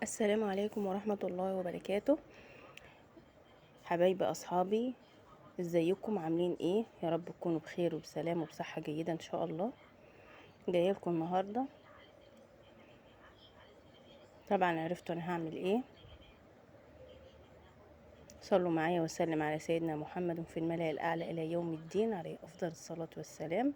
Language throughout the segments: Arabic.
السلام عليكم ورحمة الله وبركاته. حبايبي أصحابي، ازيكم عاملين ايه؟ يا رب تكونوا بخير وبسلام وبصحة جيدة ان شاء الله. جايه لكم النهاردة، طبعا عرفتوا انا هعمل ايه. صلوا معايا وسلم على سيدنا محمد في الملأ الأعلى إلى يوم الدين، عليه أفضل الصلاة والسلام.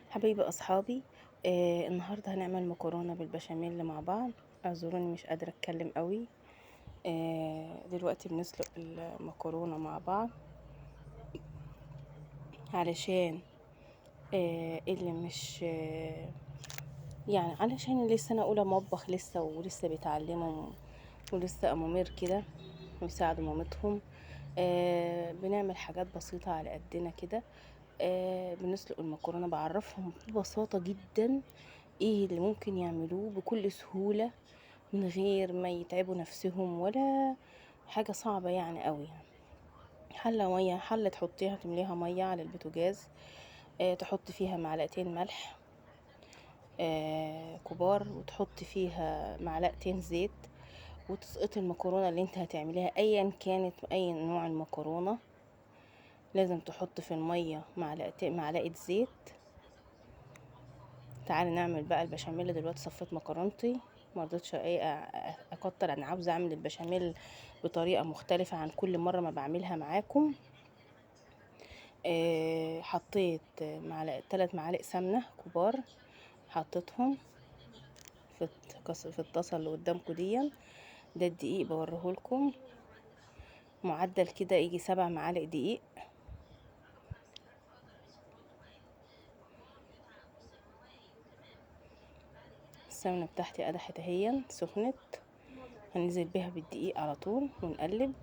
حبايبي أصحابي، النهاردة هنعمل مكرونة بالبشاميل مع بعض. اعذروني مش قادرة اتكلم قوي. دلوقتي بنسلق المكرونة مع بعض علشان اللي مش يعني علشان لسه انا اولى مطبخ لسه ولسه بيتعلموا ولسه امامير كده ويساعدوا مامتهم. بنعمل حاجات بسيطة على قدنا كده. بنسلق المكرونة، بعرفهم ببساطة جدا ايه اللي ممكن يعملوه بكل سهولة من غير ما يتعبوا نفسهم ولا حاجة صعبة يعني قوي. حلة تحطيها تمليها مية على البوتاجاز. تحط فيها معلقتين ملح كبار، وتحط فيها معلقتين زيت، وتسقطي المكرونة اللي انت هتعمليها ايا كانت اي نوع المكرونة. لازم تحط في المية معلقة زيت. تعالي نعمل بقى البشاميل. دلوقتي صفيت مكرونتي، مرضتش اكتر، انا عاوزة اعمل البشاميل بطريقة مختلفة عن كل مرة ما بعملها معاكم. حطيت 3 معالق سمنة كبار، حطيتهم في الطاسة اللي قدامكم دي. ده الدقيق بوريهولكم، معدل كده يجي 7 معالق دقيق. السمنة بتاعتي قدحت اهي سخنت، هننزل بيها بالدقيق على طول ونقلب.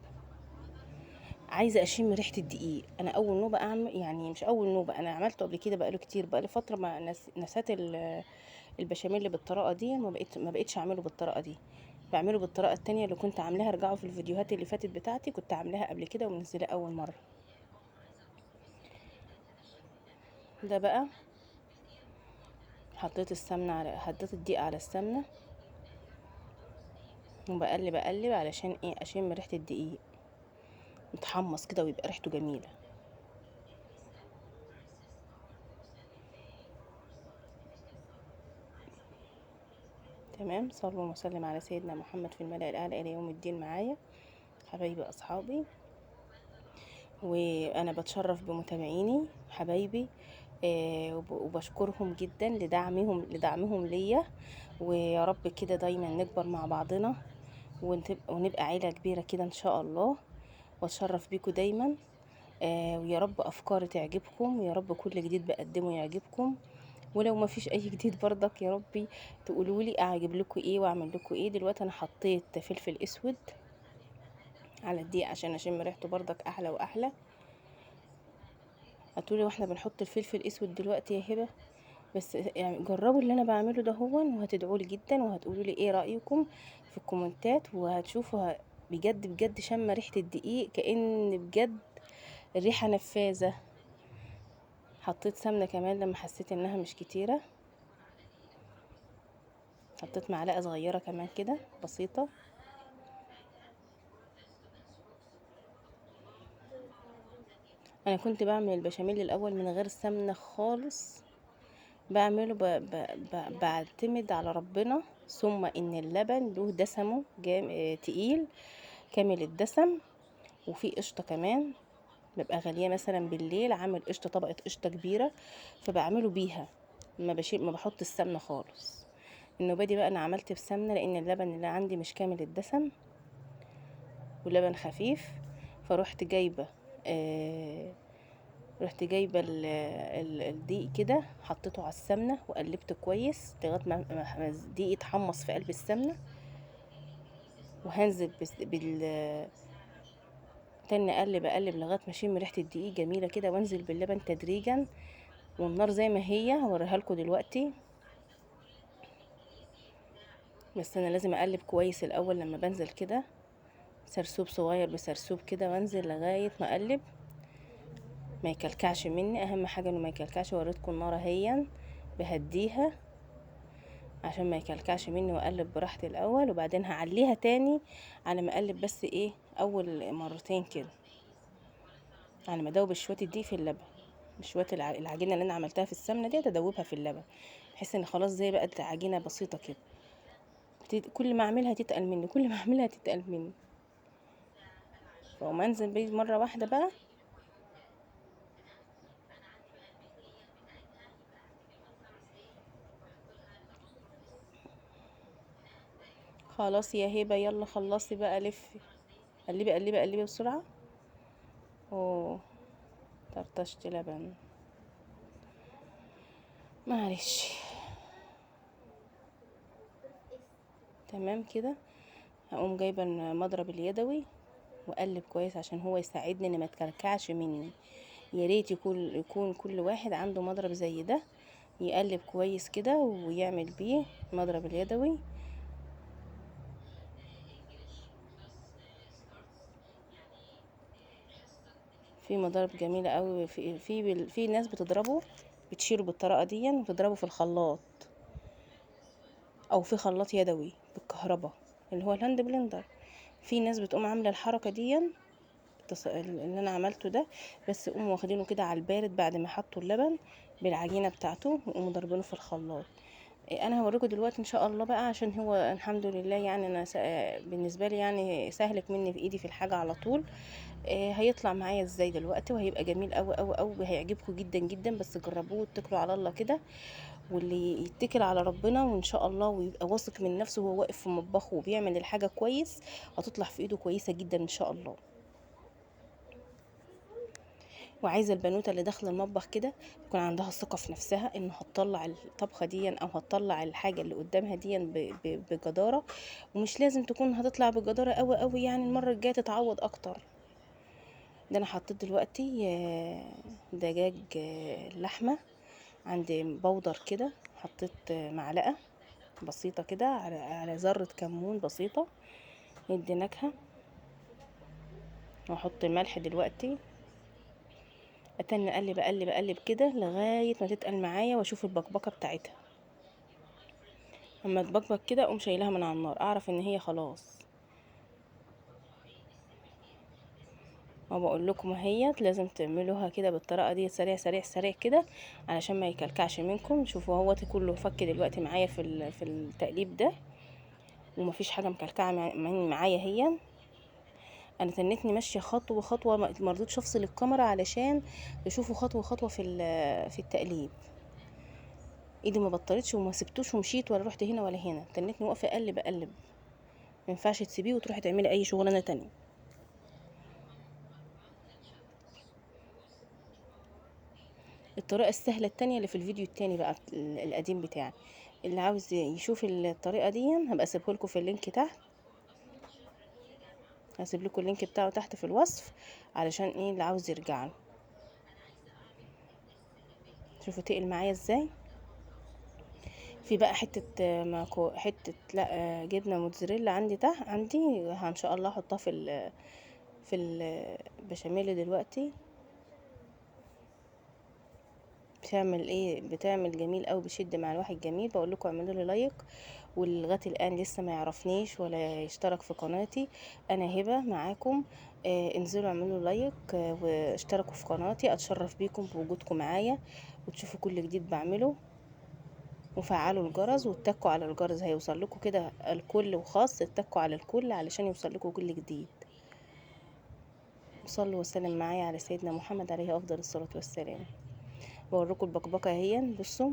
عايزه اشم ريحه الدقيق. انا اول نوبه اعمل، يعني مش اول نوبه، انا عملته قبل كده بقاله كتير، بقالي فتره ما نسيت البشاميل بالطريقه دي. ما بقتش اعمله بالطريقه دي، بعمله بالطريقه التانية اللي كنت عاملاها. ارجعوا في الفيديوهات اللي فاتت بتاعتي، كنت عاملاها قبل كده ومنزلها اول مره. ده بقى حطيت الدقيق على السمنه، وبقلب علشان ايه؟ اشم ريحه الدقيق متحمص كده ويبقى ريحته جميله. تمام. صلوا وسلم على سيدنا محمد في الملأ الأعلى إلى يوم الدين معايا. حبايبي أصحابي، وأنا بتشرف بمتابعيني حبايبي. وبشكرهم جدا لدعمهم ليا. ويا رب كده دايما نكبر مع بعضنا، ونبقى عيلة كبيرة كده إن شاء الله. واتشرف بيكم دايما. ويا رب أفكاري تعجبكم، ويا رب كل جديد بقدمه يعجبكم. ولو ما فيش اي جديد برضك يا ربي تقولوا لي اعجب لكم ايه واعمل لكم ايه. دلوقتي انا حطيت فلفل اسود على الدقيق عشان اشم ريحته برضك احلى واحلى. هتقولي واحنا بنحط الفلفل الاسود دلوقتي يا هبه؟ بس يعني جربوا اللي انا بعمله ده وهتدعوا لي جدا، وهتقولوا لي ايه رايكم في الكومنتات، وهتشوفوا بجد بجد شم ريحه الدقيق كأن بجد الريحه نفاذه. حطيت سمنه كمان لما حسيت انها مش كتيره، حطيت معلقه صغيره كمان كده بسيطه. انا كنت بعمل البشاميل الاول من غير سمنه خالص، بعمله بعتمد على ربنا، ثم ان اللبن له دسمه تقيل كامل الدسم، وفي قشطه كمان. ببقى غاليه مثلا بالليل عامل قشطه، طبقه قشطه كبيره، فبعمله بيها. ما بحط السمنه خالص. النوبه دي بقى انا عملت بسمنه لان اللبن اللي عندي مش كامل الدسم ولبن خفيف. فروحت جايبه آه رحت جايبه الدقيق كده، حطيته على السمنه وقلبت كويس لغايه ما الدقيق يتحمص في قلب السمنه. وهنزل تاني اقلب لغايه ما اشم ريحه الدقيق جميله كده، وانزل باللبن تدريجا. والنار زي ما هي هوريها لكم دلوقتي. بس انا لازم اقلب كويس الاول لما بنزل كده، سرسوب صغير بسرسوب كده، وانزل لغايه ما اقلب ما يكلكعش مني. اهم حاجه انه ما يكلكعش. وريتكم النار اهيا بهديها عشان ما يكلكعش مني، واقلب براحتي الاول، وبعدين هعليها تاني على ما اقلب بس ايه اول مرتين كده، على ما ادوب شويه الدقيق في اللبن. شويه العجينه اللي انا عملتها في السمنه دي ادوبها في اللبن، بحيث ان خلاص زي بقت عجينه بسيطه كده. كل ما اعملها تتقل مني، كل ما اعملها تتقل مني. فاقوم انزل بيه مره واحده بقى. خلاص يا هبه، يلا خلصي بقى، لفي قلبي قلبي قلبي بسرعه. اوه، طرطشت لبن، معلش. تمام كده. هقوم جايبه المضرب اليدوي واقلب كويس عشان هو يساعدني ان ما تكلكعش مني. يا ريت يكون كل واحد عنده مضرب زي ده، يقلب كويس كده ويعمل بيه المضرب اليدوي. في مضارب جميله قوي، في ناس بتضربه، بتشيله بالطريقه دي وتضربه في الخلاط، او في خلاط يدوي بالكهرباء اللي هو الهاند بلندر. في ناس بتقوم عامله الحركه دي اللي انا عملته ده، بس يقوموا واخدينه كده على البارد بعد ما حطوا اللبن بالعجينه بتاعته، ويقوموا ضاربينه في الخلاط. انا هوريكم دلوقتي ان شاء الله بقى، عشان هو الحمد لله يعني انا بالنسبه لي يعني سهلك مني في ايدي في الحاجه على طول. هيطلع معايا ازاي دلوقتي، وهيبقى جميل قوي قوي قوي، وهيعجبكم جدا جدا. بس جربوه واتكلوا على الله كده، واللي يتكل على ربنا وان شاء الله ويبقى واثق من نفسه وهو واقف في مطبخه وبيعمل الحاجه كويس، هتطلع في ايده كويسه جدا ان شاء الله. وعايزه البنوته اللي داخله المطبخ كده يكون عندها ثقه في نفسها، انه هتطلع الطبخه دي او هتطلع الحاجه اللي قدامها دي بجداره. ومش لازم تكون هتطلع بجداره قوي قوي، يعني المره الجايه تتعوض اكتر. ده انا حطيت دلوقتي دجاج لحمه عندي بودر كده، حطيت معلقه بسيطه كده على ذره كمون بسيطه يدي نكهه. واحط ملح دلوقتي، اتني اقلب اقلب اقلب كده لغايه ما تتقل معايا، واشوف البقبقه بتاعتها. اما تبقبق كده اقوم شايلها من على النار، اعرف ان هي خلاص. ما بقول لكم اهيت لازم تعملوها كده بالطريقه دي، سريع سريع سريع كده علشان ما يكلكعش منكم. شوفوا اهوت كله فك دلوقتي معايا في التقليب ده، ومفيش حاجه مكلكعه معايا هي. انا تنتني ماشيه خطوه خطوه، ما رضيتش افصل الكاميرا علشان تشوفوا خطوه خطوه في التقليب. ايدي ما بطلتش وما سبتوش ومشيت، ولا رحت هنا ولا هنا، تنتني واقفه اقلب اقلب. ما ينفعش تسيبيه وتروحي تعملي اي شغلانه تانية. الطريقه السهله التانية اللي في الفيديو التاني بقى القديم بتاعي، اللي عاوز يشوف الطريقه دي هبقى اسيبه لكم في اللينك تحت. هسيب لكم اللينك بتاعه تحت في الوصف، علشان ايه اللي عاوز يرجع له. شوفوا تقل معايا ازاي. في بقى حته ماكو حته لا جبنه موتزاريلا عندي تحت، عندي ان شاء الله احطها في البشاميل دلوقتي. بتعمل جميل قوي، بيشد مع الواحد جميل. بقول لكم اعملوا لي لايك، واللي لغايه الان لسه ما يعرفنيش ولا يشترك في قناتي، انا هبه معاكم. انزلوا اعملوا لايك واشتركوا في قناتي، اتشرف بيكم بوجودكم معايا، وتشوفوا كل جديد بعمله. وفعلوا الجرس واتكوا على الجرس، هيوصل لكم كده الكل وخاص، اتكوا على الكل علشان يوصل لكم كل جديد. صلوا وسلم معايا على سيدنا محمد عليه افضل الصلاه والسلام. بوريكم البقبقه اهي، بصوا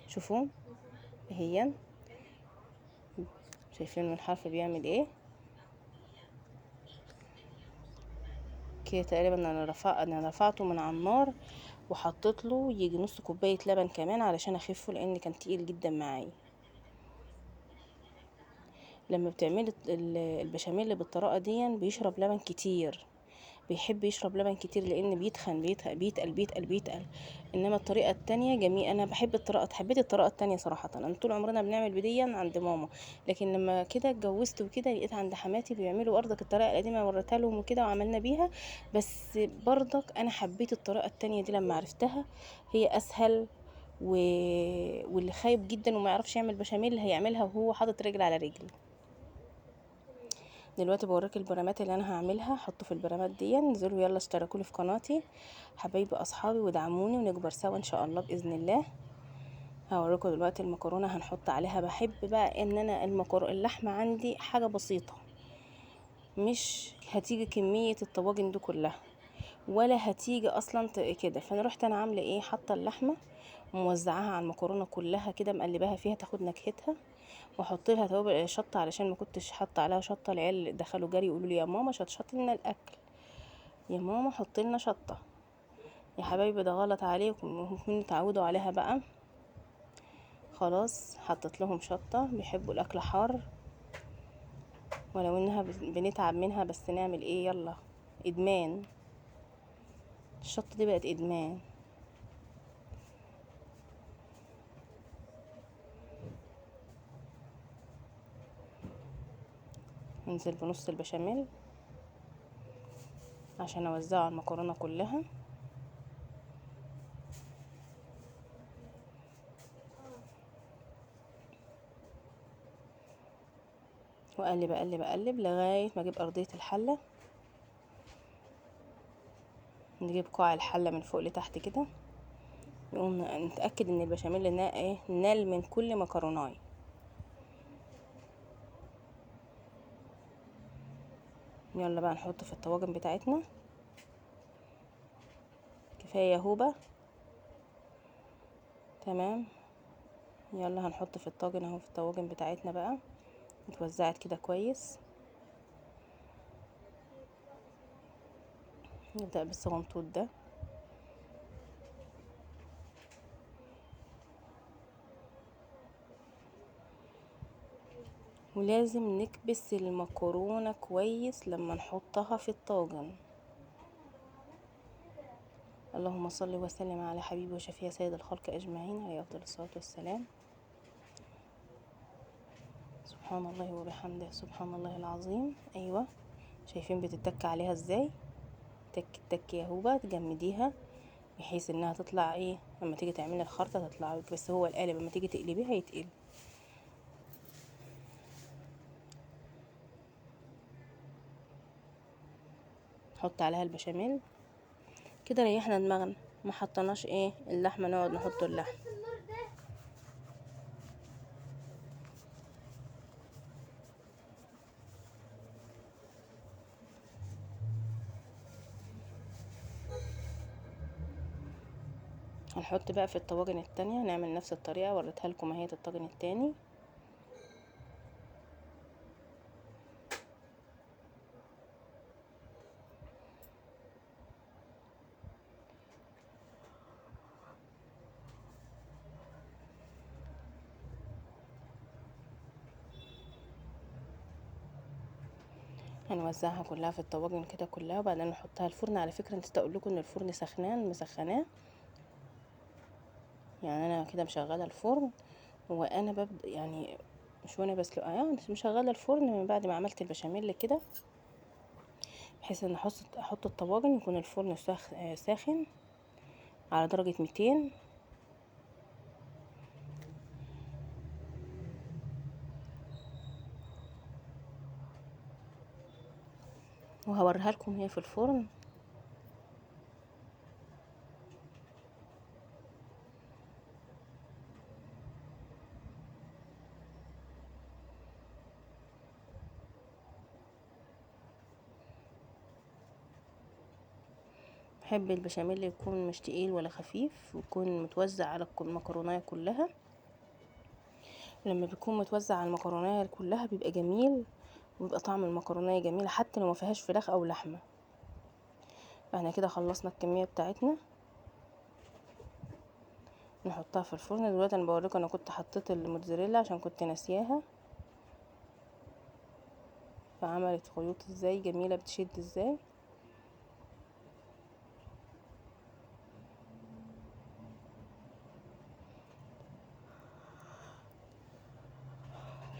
شوفوا اهي، شايفين الحرف بيعمل ايه كده. تقريبا انا رفعته من على النار، وحطيت له يجي نص كوبايه لبن كمان علشان اخفه، لان كان تقيل جدا معايا. لما بتعملي البشاميل بالطريقه دي بيشرب لبن كتير، بيحب يشرب لبن كتير لان بيتخن، بيتقل. انما الطريقه التانية جميل. انا بحب الطريقه، حبيت الطريقه التانية صراحه. انا طول عمرنا بنعمل بديا عند ماما، لكن لما كده اتجوزت وكده لقيت عند حماتي بيعملوا برضك الطريقه القديمه، وريتها لهم وكده وعملنا بيها. بس برضك انا حبيت الطريقه التانية دي لما عرفتها، هي اسهل. و... واللي خايب جدا وما يعرفش يعمل بشاميل هيعملها وهو حاطط رجل على رجل. دلوقتي بوريك البرامات اللي انا هعملها. حطوا في البرامات دي، انزلوا يلا اشتركوا لي في قناتي حبايبي اصحابي ودعموني ونكبر سوا ان شاء الله باذن الله. هوريكم دلوقتي المكرونه هنحط عليها. بحب بقى ان انا اللحمه عندي حاجه بسيطه، مش هتيجي كميه الطواجن دي كلها، ولا هتيجي اصلا كده. فانا رحت انا عامله ايه، حاطه اللحمه موزعاها على المكرونه كلها كده، مقلباها فيها تاخد نكهتها، واحط لها توابل شطه علشان ما كنتش حاطه عليها شطه. العيال دخلوا جري يقولوا لي يا ماما شطشط لنا الاكل، يا ماما حط لنا شطه. يا حبايبي ده غلط عليكم، ممكن تعودوا عليها بقى. خلاص حطيت لهم شطه، بيحبوا الاكل حار ولو انها بنتعب منها، بس نعمل ايه يلا، ادمان. الشطه دي بقت ادمان. انزل بنص البشاميل عشان اوزعه على المكرونه كلها، واقلب اقلب اقلب لغايه ما اجيب ارضيه الحله. نجيب قاع الحله من فوق لتحت كده، نقوم نتاكد ان البشاميل نال من كل مكرونايه. يلا بقى نحط في الطواجن بتاعتنا. كفايه هوبه. تمام. يلا هنحط في الطاجن اهو، في الطواجن بتاعتنا بقى اتوزعت كده كويس. نبدأ بالصغنطوط ده، ولازم نكبس المكرونة كويس لما نحطها في الطاجن. اللهم صل وسلم على حبيبي وشفيع سيد الخلق اجمعين عليه افضل الصلاة والسلام. سبحان الله وبحمده سبحان الله العظيم. ايوه، شايفين بتتك عليها ازاي؟ تك تك يا هوبة، تجمديها بحيث انها تطلع ايه، لما تيجي تعملي الخرطة تطلع. بس هو القالب لما تيجي تقلبيها يتقلب. نحط عليها البشاميل كده، ريحنا دماغنا، ما حطناش ايه اللحمه، نقعد نحط اللحمه. هنحط بقى في الطواجن التانية، نعمل نفس الطريقه وريتها لكم اهي الطاجن التاني. هنوزعها كلها في الطواجن كده كلها، وبعدين نحطها الفرن. على فكره نسيت اقول لكم ان الفرن مسخناه، يعني انا كده مشغله الفرن وانا ببدا يعني، مش وانا بسلقها يعني، مشغله الفرن من بعد ما عملت البشاميل كده، بحيث ان احط الطواجن يكون الفرن ساخن على درجه 200. وهوريها لكم هي في الفرن. بحب البشاميل يكون مش تقيل ولا خفيف، ويكون متوزع على المكرونية كلها. لما بيكون متوزع على المكرونية كلها بيبقى جميل، ويبقى طعم المكرونية جميلة حتى لو ما فيهاش فراخ او لحمة. احنا كده خلصنا الكمية بتاعتنا، نحطها في الفرن. دلوقتي انا بوريكم، انا كنت حطيت الموتزاريلا عشان كنت ناسياها، فعملت خيوط ازاي جميلة، بتشد ازاي.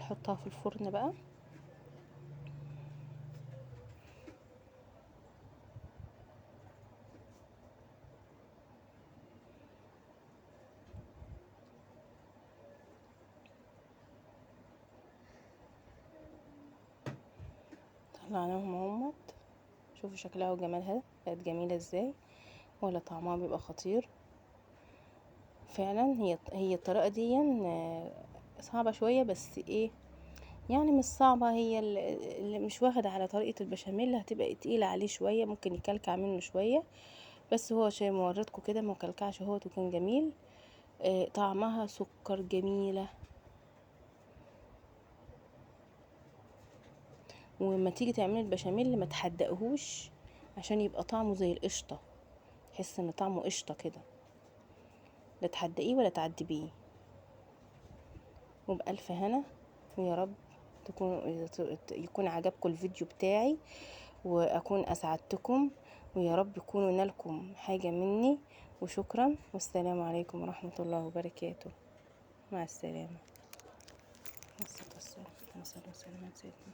نحطها في الفرن بقى. طلعناهم اهمت، شوفوا شكلها وجمالها بقت جميلة ازاي، ولا طعمها بيبقى خطير فعلا. هي الطريقة دي صعبة شوية، بس ايه يعني مش صعبة، هي اللي مش واخد على طريقة البشاميل هتبقى تقيلة عليه شوية، ممكن يكلكع منه شوية، بس هو شيء موردكم كده مكلكعش اهوت وكان جميل. طعمها سكر جميلة، ولما تيجي تعملي البشاميل ما تحدقهوش عشان يبقى طعمه زي القشطة، تحس ان طعمه قشطة كده، لا تحدقيه ولا تعدبيه. وبألف هنا، ويا رب يكون عجبكم الفيديو بتاعي، واكون اسعدتكم، ويا رب يكونوا نالكم حاجة مني. وشكرا، والسلام عليكم ورحمة الله وبركاته. مع السلامة. والصلاة والسلام على سيدنا